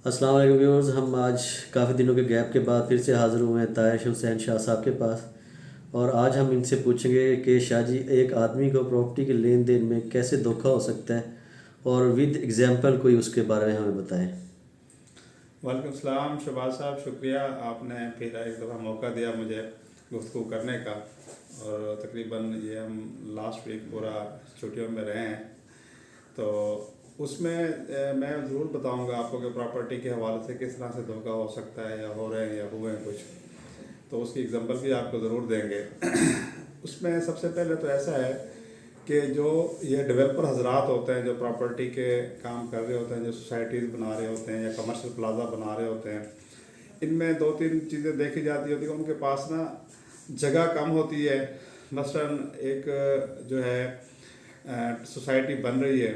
अस्सलाम वालेकुम व्यूअर्स। हम आज काफ़ी दिनों के गैप के बाद फिर से हाज़िर हुए हैं तायश हुसैन शाह साहब के पास। और आज हम इनसे पूछेंगे कि शाह जी, एक आदमी को प्रॉपर्टी के लेन देन में कैसे धोखा हो सकता है, और विद एग्जांपल कोई उसके बारे में हमें बताएं। वालेकुम सलाम शहबाज साहब, शुक्रिया आपने फिर एक दफ़ा मौका दिया मुझे गुफ्तगू करने का। और तकरीबन ये हम लास्ट वीक पूरा छुट्टियों में रहे हैं, तो उसमें मैं ज़रूर बताऊंगा आपको कि प्रॉपर्टी के हवाले से किस तरह से धोखा हो सकता है या हो रहे हैं या हुए हैं कुछ, तो उसकी एग्जांपल भी आपको ज़रूर देंगे। उसमें सबसे पहले तो ऐसा है कि जो ये डेवलपर हजरात होते हैं जो प्रॉपर्टी के काम कर रहे होते हैं, जो सोसाइटीज़ बना रहे होते हैं या कमर्शियल प्लाजा बना रहे होते हैं, इनमें दो तीन चीज़ें देखी जाती होती हैं। उनके पास ना जगह कम होती है। मसलन एक जो है सोसाइटी बन रही है,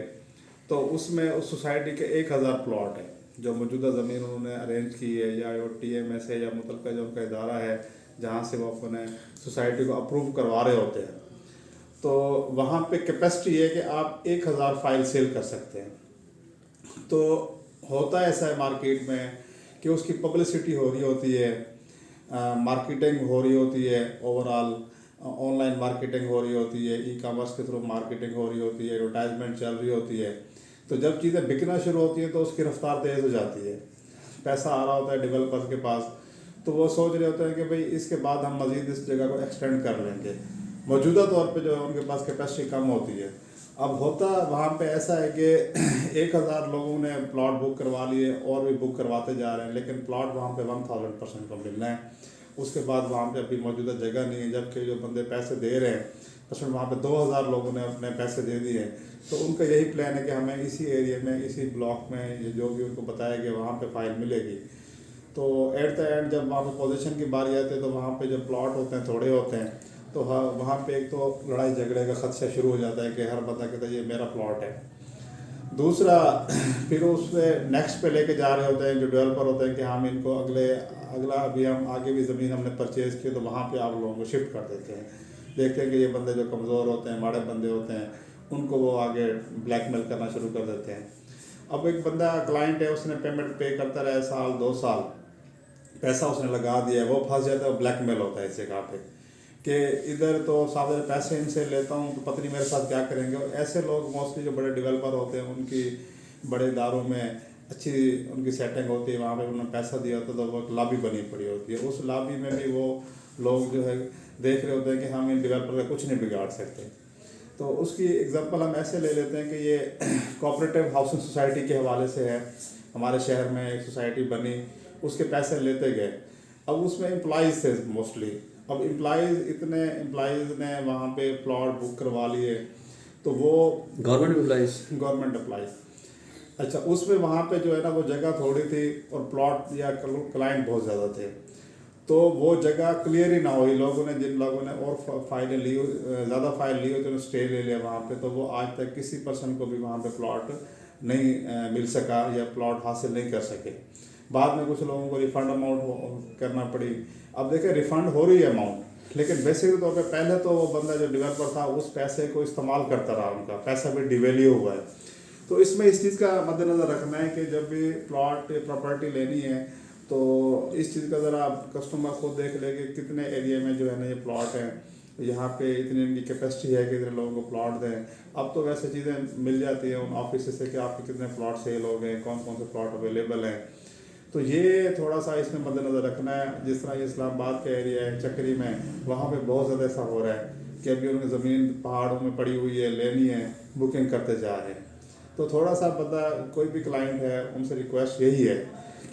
तो उसमें उस सोसाइटी के 1000 प्लॉट है जो मौजूदा ज़मीन उन्होंने अरेंज की है, या वो TMS है या मुतलका जो उनका इदारा है जहाँ से वो अपने सोसाइटी को अप्रूव करवा रहे होते हैं, तो वहाँ पे कैपेसिटी है कि आप 1000 फाइल सेल कर सकते हैं। तो होता ऐसा है मार्केट में कि उसकी पब्लिसिटी हो रही होती है, मार्केटिंग हो रही होती है, ओवरऑल ऑनलाइन मार्केटिंग हो रही होती है, ई-कॉमर्स के थ्रू मार्केटिंग हो रही होती है, एडवर्टाइजमेंट चल रही होती है। तो जब चीज़ें बिकना शुरू होती हैं तो उसकी रफ्तार तेज़ हो जाती है, पैसा आ रहा होता है डेवलपर्स के पास, तो वो सोच रहे होते हैं कि भाई इसके बाद हम मज़ीद इस जगह को एक्सटेंड कर लेंगे। मौजूदा तौर पे जो है उनके पास कैपेसिटी कम होती है। अब होता वहाँ पे ऐसा है कि 1000 लोगों ने प्लॉट बुक करवा लिए और भी बुक करवाते जा रहे हैं, लेकिन प्लॉट वहाँ पे 1000% को मिलना है। उसके बाद वहाँ पे अभी मौजूदा जगह नहीं है, जबकि जो बंदे पैसे दे रहे हैं परसेंट वहाँ पे 2000 लोगों ने अपने पैसे दे दिए। तो उनका यही प्लान है कि हमें इसी एरिया में, इसी ब्लॉक में, ये जो भी उनको बताया गया वहाँ पे फाइल मिलेगी। तो एट द एंड जब वहाँ पे पोजीशन की बारी आती है तो वहाँ पे जब प्लॉट होते हैं थोड़े होते हैं, तो हाँ वहाँ पे एक तो लड़ाई झगड़े का खदशा शुरू हो जाता है कि हर बंदा कहता है ये मेरा प्लॉट है। दूसरा फिर उसमें नेक्स्ट पे लेके जा रहे होते हैं जो डेवलपर होते हैं कि हम इनको अगला अभी हम आगे भी ज़मीन हमने परचेज़ की, तो वहाँ पे आप लोगों को शिफ्ट कर देते हैं। देखते हैं कि ये बंदे जो कमज़ोर होते हैं, माड़े बंदे होते हैं, उनको वो आगे ब्लैकमेल करना शुरू कर देते हैं। अब एक बंदा क्लाइंट है, उसने पेमेंट पे करता रहा साल 2 साल, पैसा उसने लगा दिया है, वो फंस जाता है, वो ब्लैकमेल होता है इस जगह पे कि इधर तो सारे पैसे इनसे लेता हूँ तो पता नहीं मेरे साथ क्या करेंगे। और ऐसे लोग मोस्टली जो बड़े डेवलपर होते हैं उनकी बड़े इदारों में अच्छी उनकी सेटिंग होती है, वहाँ पे उन्होंने पैसा दिया होता है, तो वो एक लॉबी बनी पड़ी होती है। उस लॉबी में भी वो लोग जो है देख रहे होते हैं कि हम इन डेवलपर का कुछ नहीं बिगाड़ सकते। तो उसकी एग्जांपल हम ऐसे ले लेते हैं कि ये कोऑपरेटिव हाउसिंग सोसाइटी के हवाले से है। हमारे शहर में एक सोसाइटी बनी, उसके पैसे लेते गए। अब उसमें एम्प्लॉइज़ थे मोस्टली। अब एम्प्लॉइज़ ने वहाँ पे प्लॉट बुक करवा लिए, तो वो गवर्नमेंट एम्प्लॉइज़। Government employees. अच्छा, उसमें वहाँ पे जो है ना वो जगह थोड़ी थी और प्लॉट या क्लाइंट बहुत ज़्यादा थे, तो वो जगह क्लियर ही ना हुई। लोगों ने जिन लोगों ने और फाइलें ली, ज़्यादा फाइल ली हो, तो स्टे ले लिया वहाँ पे, तो वो आज तक किसी पर्सन को भी वहाँ पे प्लॉट नहीं मिल सका या प्लॉट हासिल नहीं कर सके। बाद में कुछ लोगों को रिफ़ंड अमाउंट करना पड़ी। अब देखिए रिफ़ंड हो रही है अमाउंट, लेकिन बेसिक तौर पे पहले तो वो बंदा जो डेवलपर था उस पैसे को इस्तेमाल करता रहा, उनका पैसा भी डिवेल्यू हुआ है। तो इसमें इस चीज़ का मद्देनज़र रखना है कि जब भी प्लॉट प्रॉपर्टी लेनी है तो इस चीज़ का ज़रा कस्टमर खुद देख ले कि कितने एरिया में जो है ना ये प्लॉट है, यहाँ पे इतनी इनकी कैपेसिटी है कि इतने लोगों को प्लॉट दें। अब तो वैसे चीज़ें मिल जाती हैं उन ऑफिस से कि आपके कितने प्लॉट सेल हो गए, कौन कौन से प्लॉट अवेलेबल हैं। तो ये थोड़ा सा इसमें मद्देनज़र रखना है। जिस तरह ये इस्लामाबाद का एरिया है चक्री में, वहाँ पे बहुत ज़्यादा ऐसा हो रहा है कि अभी उनकी ज़मीन पहाड़ों में पड़ी हुई है, लेनी है, बुकिंग करते जा रहे हैं। तो थोड़ा सा बंदा कोई भी क्लाइंट है उनसे रिक्वेस्ट यही है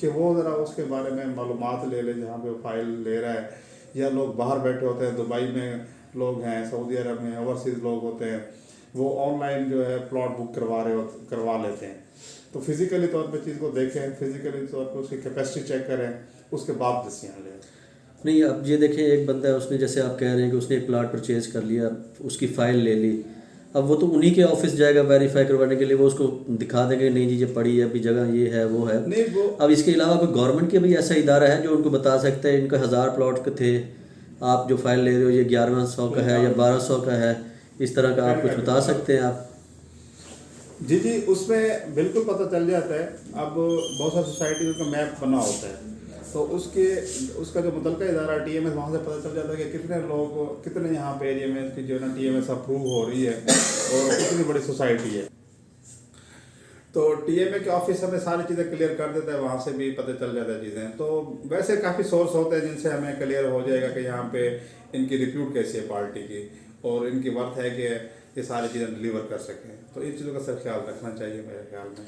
कि वो ज़रा उसके बारे में मालूमात ले ले जहाँ पे वो फाइल ले रहा है। या लोग बाहर बैठे होते हैं, दुबई में लोग हैं, सऊदी अरब में ओवरसीज़ लोग होते हैं, वो ऑनलाइन जो है प्लॉट बुक करवा लेते हैं। तो फिज़िकली तौर पे चीज़ को देखें, फिज़िकली तौर पे उसकी कैपेसिटी चेक करें, उसके बाद डिसीजन लें। नहीं, अब ये देखें, एक बंदा है, उसने जैसे आप कह रहे हैं कि उसने एक प्लाट परचेज़ कर लिया, उसकी फ़ाइल ले ली। अब वो तो उन्हीं के ऑफिस जाएगा वेरीफाई करवाने के लिए, वो उसको दिखा देंगे नहीं जी ये पड़ी है, अभी जगह ये है वो है। नहीं वो अब इसके अलावा कोई गवर्नमेंट के भी ऐसा इदारा है जो उनको बता सकता है इनका 1000 प्लॉट के थे, आप जो फाइल ले रहे हो ये 1100 का है या 1200 का है, इस तरह का आप कुछ बता सकते हैं आप? जी जी, उसमें बिल्कुल पता चल जाता है। अब बहुत सारी सोसाइटी का मैप बना होता है, तो उसका जो मुतलका इदारा टीएमएस, वहाँ से पता चल जाता है कि कितने लोग, कितने यहाँ पे एरिया में की जो है ना टीएमएस अप्रूव हो रही है और कितनी बड़ी सोसाइटी है। तो टीएमए के ऑफिस हमें सारी चीज़ें क्लियर कर देता है, वहाँ से भी पता चल जाता है चीज़ें। तो वैसे काफ़ी सोर्स होते हैं जिनसे हमें क्लियर हो जाएगा कि यहाँ पे इनकी रिप्यूट कैसी है पार्टी की, और इनकी वर्थ है कि ये सारी चीज़ें डिलीवर कर सकें। तो इन चीज़ों का सब ख्याल रखना चाहिए मेरे ख्याल में।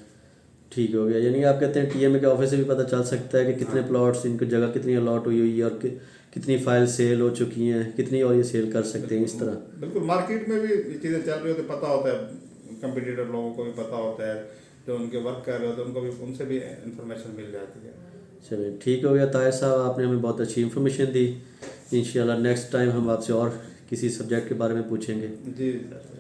ठीक हो गया, यानी आप कहते हैं टीएमए के ऑफिस से भी पता चल सकता है कि कितने प्लॉट्स, इनको जगह कितनी अलॉट हुई है और कितनी फाइल सेल हो चुकी हैं, कितनी और ये सेल कर सकते हैं, इस तरह। बिल्कुल, मार्केट में भी ये चीज़ें चल रही होती, पता होता है, कंपटीटर लोगों को भी पता होता है, जो उनके वर्क कर रहे होते हैं उनको भी, उनसे भी इंफॉर्मेशन मिल जाती है। चलिए ठीक हो गया ताहिर साहब, आपने हमें बहुत अच्छी इन्फॉर्मेशन दी। इंशाल्लाह नेक्स्ट टाइम हम आपसे और किसी सब्जेक्ट के बारे में पूछेंगे। जी सर।